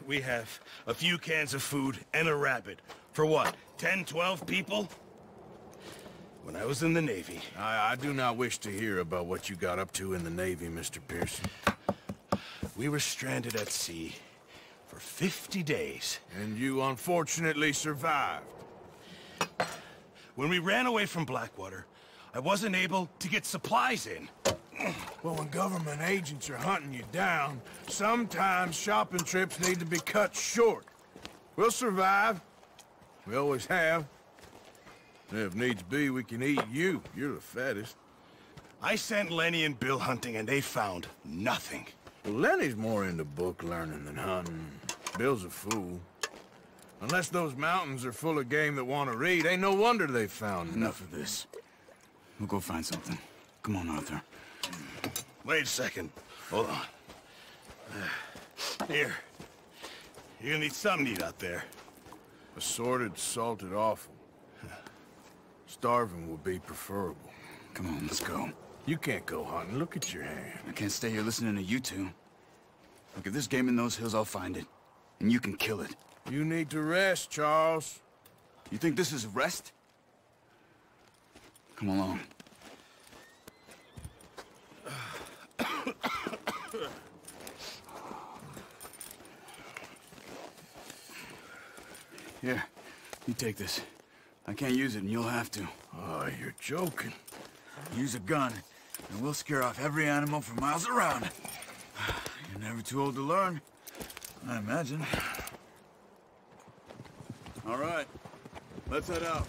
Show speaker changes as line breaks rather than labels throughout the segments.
we have a few cans of food and a rabbit. For what, 10, 12 people? When I was in the Navy...
I do not wish to hear about what you got up to in the Navy, Mr. Pearson.
We were stranded at sea for 50 days.
And you unfortunately survived.
When we ran away from Blackwater, I wasn't able to get supplies in.
Well, when government agents are hunting you down, sometimes shopping trips need to be cut short. We'll survive. We always have. If needs be, we can eat you. You're the fattest.
I sent Lenny and Bill hunting, and they found nothing.
Well, Lenny's more into book learning than hunting. Bill's a fool. Unless those mountains are full of game that want to read, ain't no wonder they found
Enough of this. We'll go find something. Come on, Arthur.
Wait a second. Hold on. Here. You're gonna need something to eat out there.
Assorted, salted offal. Starving would be preferable.
Come on, let's go.
You can't go hunting. Look at your hand.
I can't stay here listening to you two. Look, if there's game in those hills, I'll find it. And you can kill it.
You need to rest, Charles.
You think this is rest? Come along. Here, you take this. I can't use it, and you'll have to.
Oh, you're joking.
Use a gun, and we'll scare off every animal for miles around. You're never too old to learn, I imagine. All right, let's head out.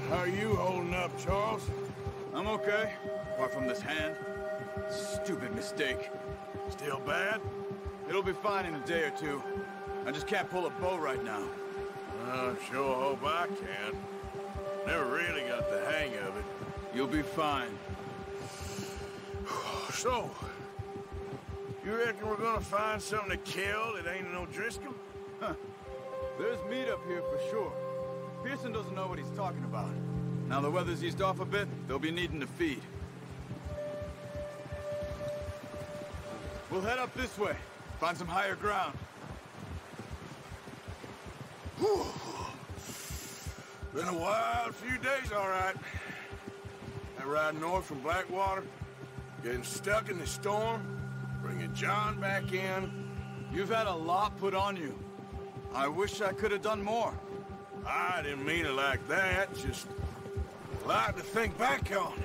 How are you holding up, Charles?
I'm okay, apart from this hand. Stupid mistake.
Still bad?
It'll be fine in a day or two. I just can't pull a bow right now.
I sure hope I can. Never really got the hang of it.
You'll be fine.
So, you reckon we're gonna find something to kill that ain't no Driscoll?
Huh. There's meat up here for sure. Pearson doesn't know what he's talking about. Now the weather's eased off a bit, they'll be needing to feed. We'll head up this way. Find some higher ground.
Whew. Been a wild few days, all right. That ride north from Blackwater, getting stuck in the storm, bringing John back in.
You've had a lot put on you. I wish I could have done more.
I didn't mean it like that, just a lot to think back on.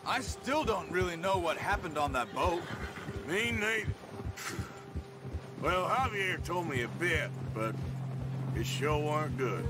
I still don't really know what happened on that boat.
Me neither. Well, Javier told me a bit, but it sure weren't good.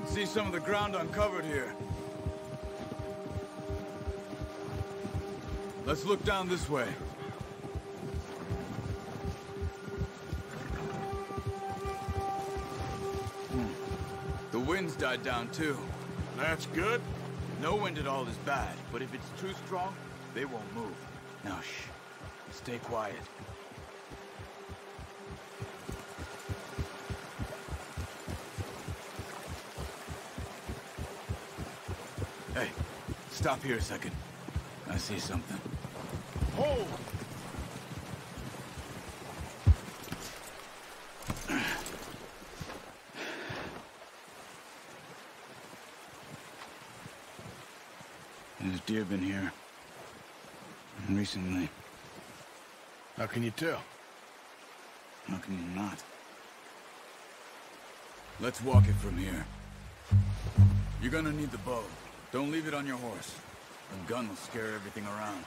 See some of the ground uncovered here. Let's look down this way. The wind's died down too.
That's good.
No wind at all is bad, but if it's too strong, they won't move. Now shh. Stay quiet. Hey, stop here a second. I see something.
Hold!
There's deer been here. Recently.
How can you tell?
How can you not? Let's walk it from here. You're gonna need the bow. Don't leave it on your horse. The gun will scare everything around.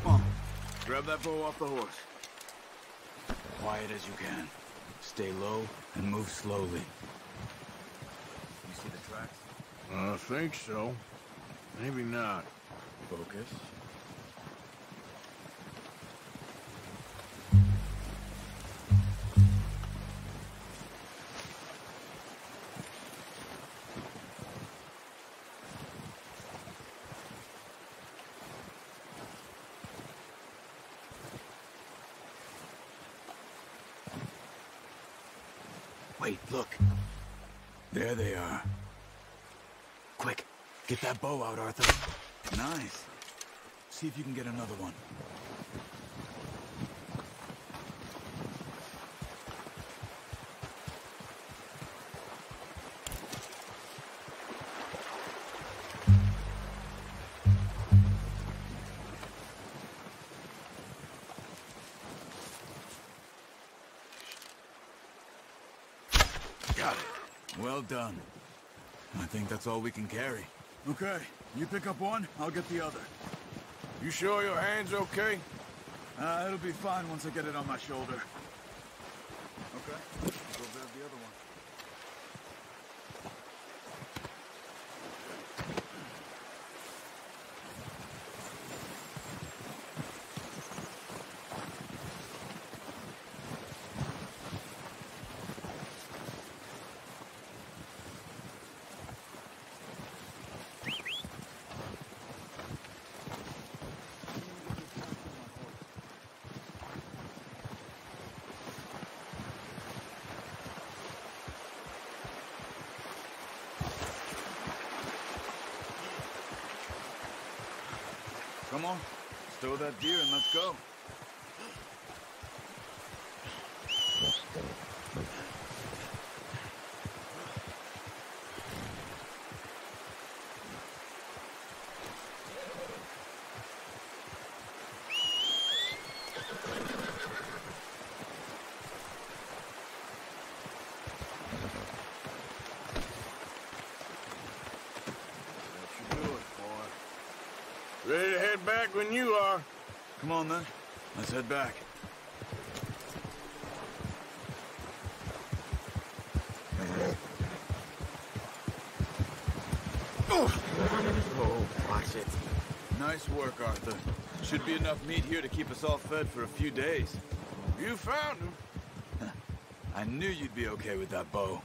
Come on. Grab that bow off the horse. Quiet as you can. Stay low and move slowly. You see the tracks?
I think so. Maybe not.
Focus. Wait, look. There they are. Quick, get that bow out, Arthur. Nice. See if you can get another one.
Got it.
Well done. I think that's all we can carry. Okay, you pick up one, I'll get the other.
You sure your hand's okay?
It'll be fine once I get it on my shoulder. Okay, I'll go grab the other one. Come on, stow that deer and let's go.
Ready to head back when you are.
Come on then, let's head back.
Oh, watch it.
Nice work, Arthur. Should be enough meat here to keep us all fed for a few days.
You found him.
I knew you'd be okay with that bow.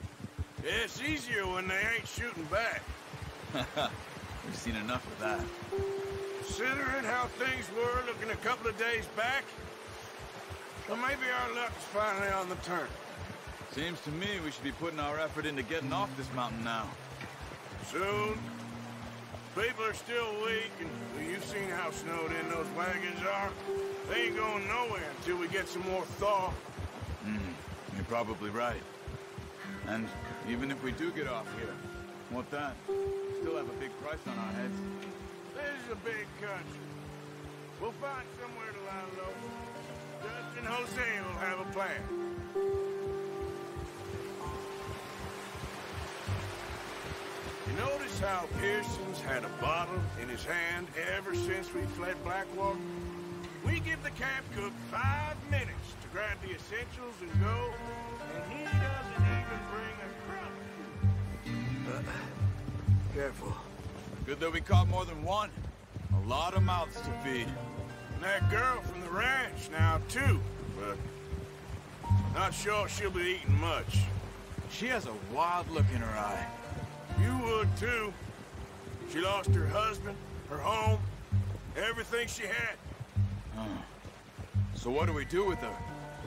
Yeah, it's easier when they ain't shooting back.
We've seen enough of that.
Considering how things were looking a couple of days back, well, maybe our luck's finally on the turn.
Seems to me we should be putting our effort into getting off this mountain now.
Soon. People are still weak, and well, you've seen how snowed in those wagons are. They ain't going nowhere until we get some more thaw.
You're probably right. And even if we do get off here, what then? We still have a big price on our heads.
This is a big country. We'll find somewhere to lie low. Dutch and Jose will have a plan. You notice how Pearson's had a bottle in his hand ever since we fled Blackwater? We give the camp cook 5 minutes to grab the essentials and go, and he doesn't even bring a crumb.
Careful. Good that we caught more than one. A lot of mouths to feed.
And that girl from the ranch now, too. But not sure she'll be eating much.
She has a wild look in her eye.
You would, too. She lost her husband, her home, everything she had.
So what do we do with her?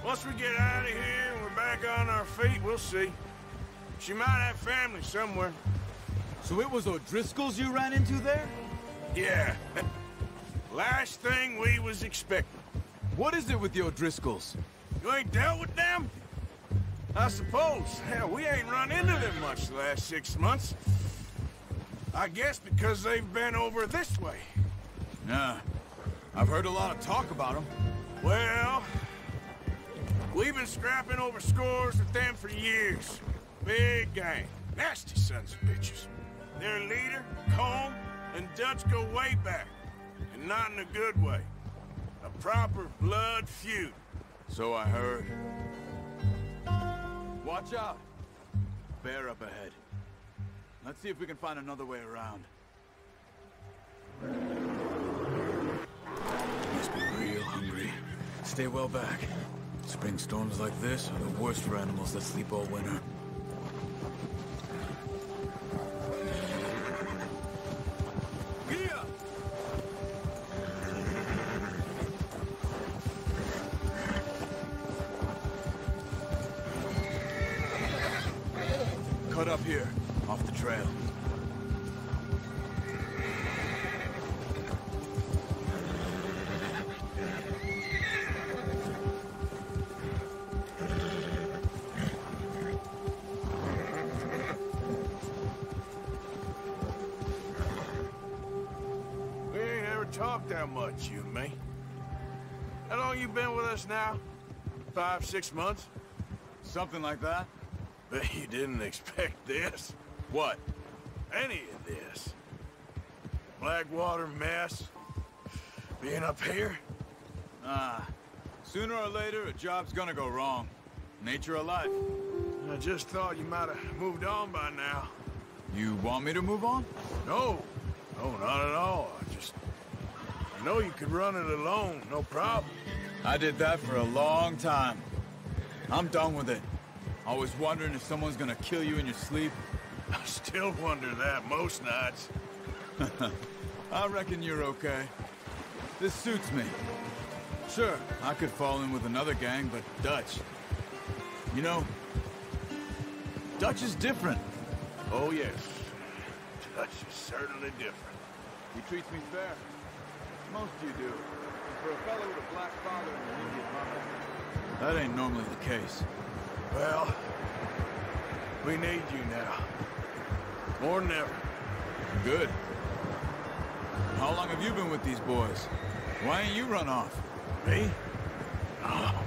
Once we get out of here and we're back on our feet, we'll see. She might have family somewhere.
So it was O'Driscoll's you ran into there?
Yeah. Last thing we was expecting.
What is it with the O'Driscolls?
You ain't dealt with them? I suppose. Hell, we ain't run into them much the last 6 months. I guess because they've been over this way.
Yeah. I've heard a lot of talk about them.
Well, We've been scrapping over scores with them for years. Big gang. Nasty sons of bitches. Their leader, Colm, and Dutch go way back. And not in a good way. A proper blood feud.
So I heard. Watch out! Bear up ahead. Let's see if we can find another way around. Must be real hungry. Stay well back. Spring storms like this are the worst for animals that sleep all winter. Cut up here, off the trail.
We ain't ever talked that much, you and me. How long you been with us now? 5, 6 months?
Something like that?
Bet you didn't expect this.
What?
Any of this. Blackwater mess. Being up here.
Sooner or later, a job's gonna go wrong. Nature of life.
I just thought you might have moved on by now.
You want me to move on?
No. No, not at all. I know you could run it alone, no problem.
I did that for a long time. I'm done with it. Always wondering if someone's gonna kill you in your sleep.
I still wonder that most nights.
I reckon you're okay. This suits me. Sure, I could fall in with another gang, but Dutch. You know, Dutch is different.
Oh, yes. Dutch is certainly different.
He treats me fair. Most of you do. For a fellow with a black father and an Indian mother, that ain't normally the case.
Well, we need you now. More than ever.
Good. How long have you been with these boys? Why ain't you run off?
Me? Oh,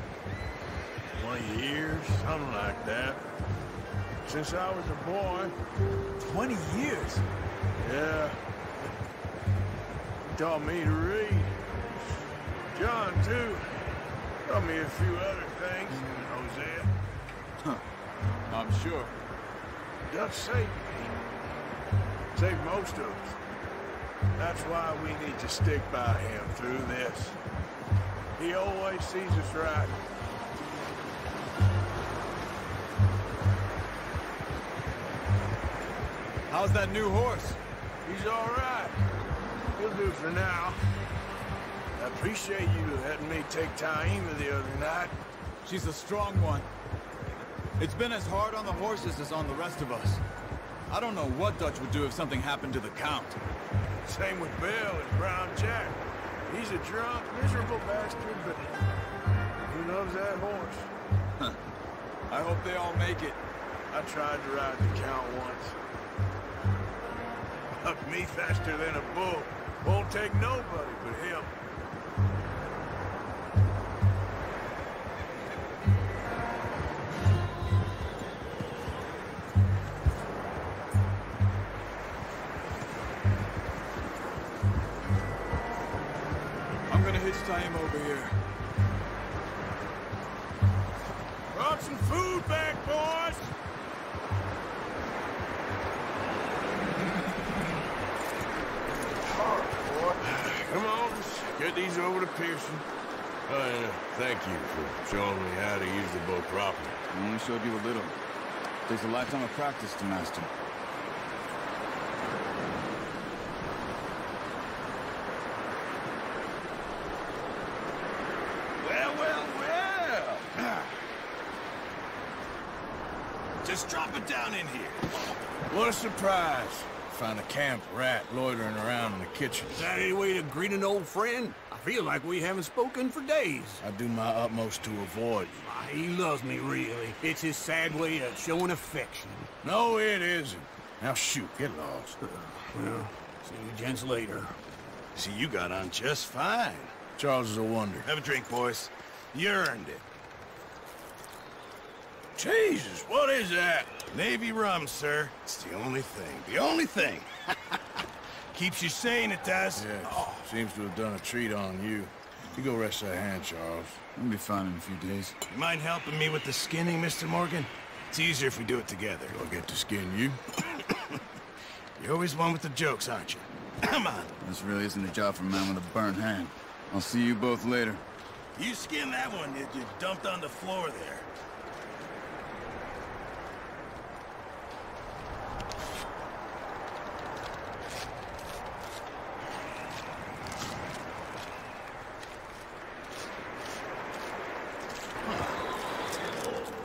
20 years, something like that. Since I was a boy.
20 years?
Yeah. He taught me to read. John, too. Taught me a few other things. Hosea.
Huh. I'm sure.
Dutch saved me. Saved most of us. That's why we need to stick by him through this. He always sees us right.
How's that new horse?
He's all right. He'll do for now. I appreciate you letting me take Taima the other night.
She's a strong one. It's been as hard on the horses as on the rest of us. I don't know what Dutch would do if something happened to the Count.
Same with Bill and Brown Jack. He's a drunk, miserable bastard, but he loves that horse.
Huh. I hope they all make it.
I tried to ride the Count once. Bucked me faster than a bull. Won't take nobody but him.
I'm gonna hitch Taima over here.
Brought some food back, boys! All right, boy. Come on, let's get these over to Pearson. Thank you for showing me how to use the boat properly.
I only showed you a little. Takes a lifetime of practice to master.
Just drop it down in here.
What a surprise. Found a camp rat loitering around in the kitchen.
Is that any way to greet an old friend? I feel like we haven't spoken for days.
I do my utmost to avoid you.
He loves me, really. It's his sad way of showing affection.
No, it isn't. Now shoot, get lost.
Well, see you gents later.
See, you got on just fine.
Charles is a wonder.
Have a drink, boys. You earned it.
Jesus, what is that?
Navy rum, sir. It's the only thing. The only thing. Keeps you sane, it does.
Yeah, seems to have done a treat on you. You go rest that hand, Charles.
I'll be fine in a few days.
You mind helping me with the skinning, Mr. Morgan? It's easier if we do it together.
I'll get to skin you.
You're always one with the jokes, aren't you? Come on.
This really isn't a job for a man with a burnt hand. I'll see you both later.
You skinned that one that you dumped on the floor there.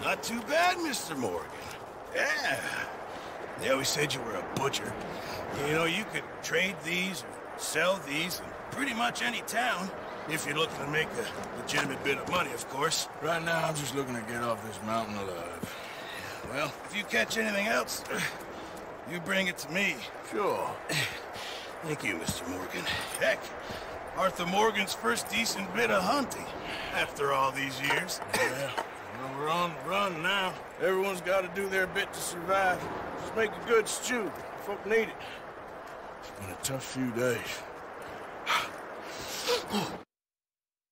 Not too bad, Mr. Morgan. Yeah. They always said you were a butcher. You know, you could trade these or sell these in pretty much any town. If you're looking to make a legitimate bit of money, of course.
Right now, I'm just looking to get off this mountain alive.
Well, if you catch anything else, you bring it to me.
Sure.
Thank you, Mr. Morgan. Heck, Arthur Morgan's first decent bit of hunting after all these years.
Yeah. Well, we're on the run now. Everyone's got to do their bit to survive. Just make a good stew. Folk need it. It's been a tough few days.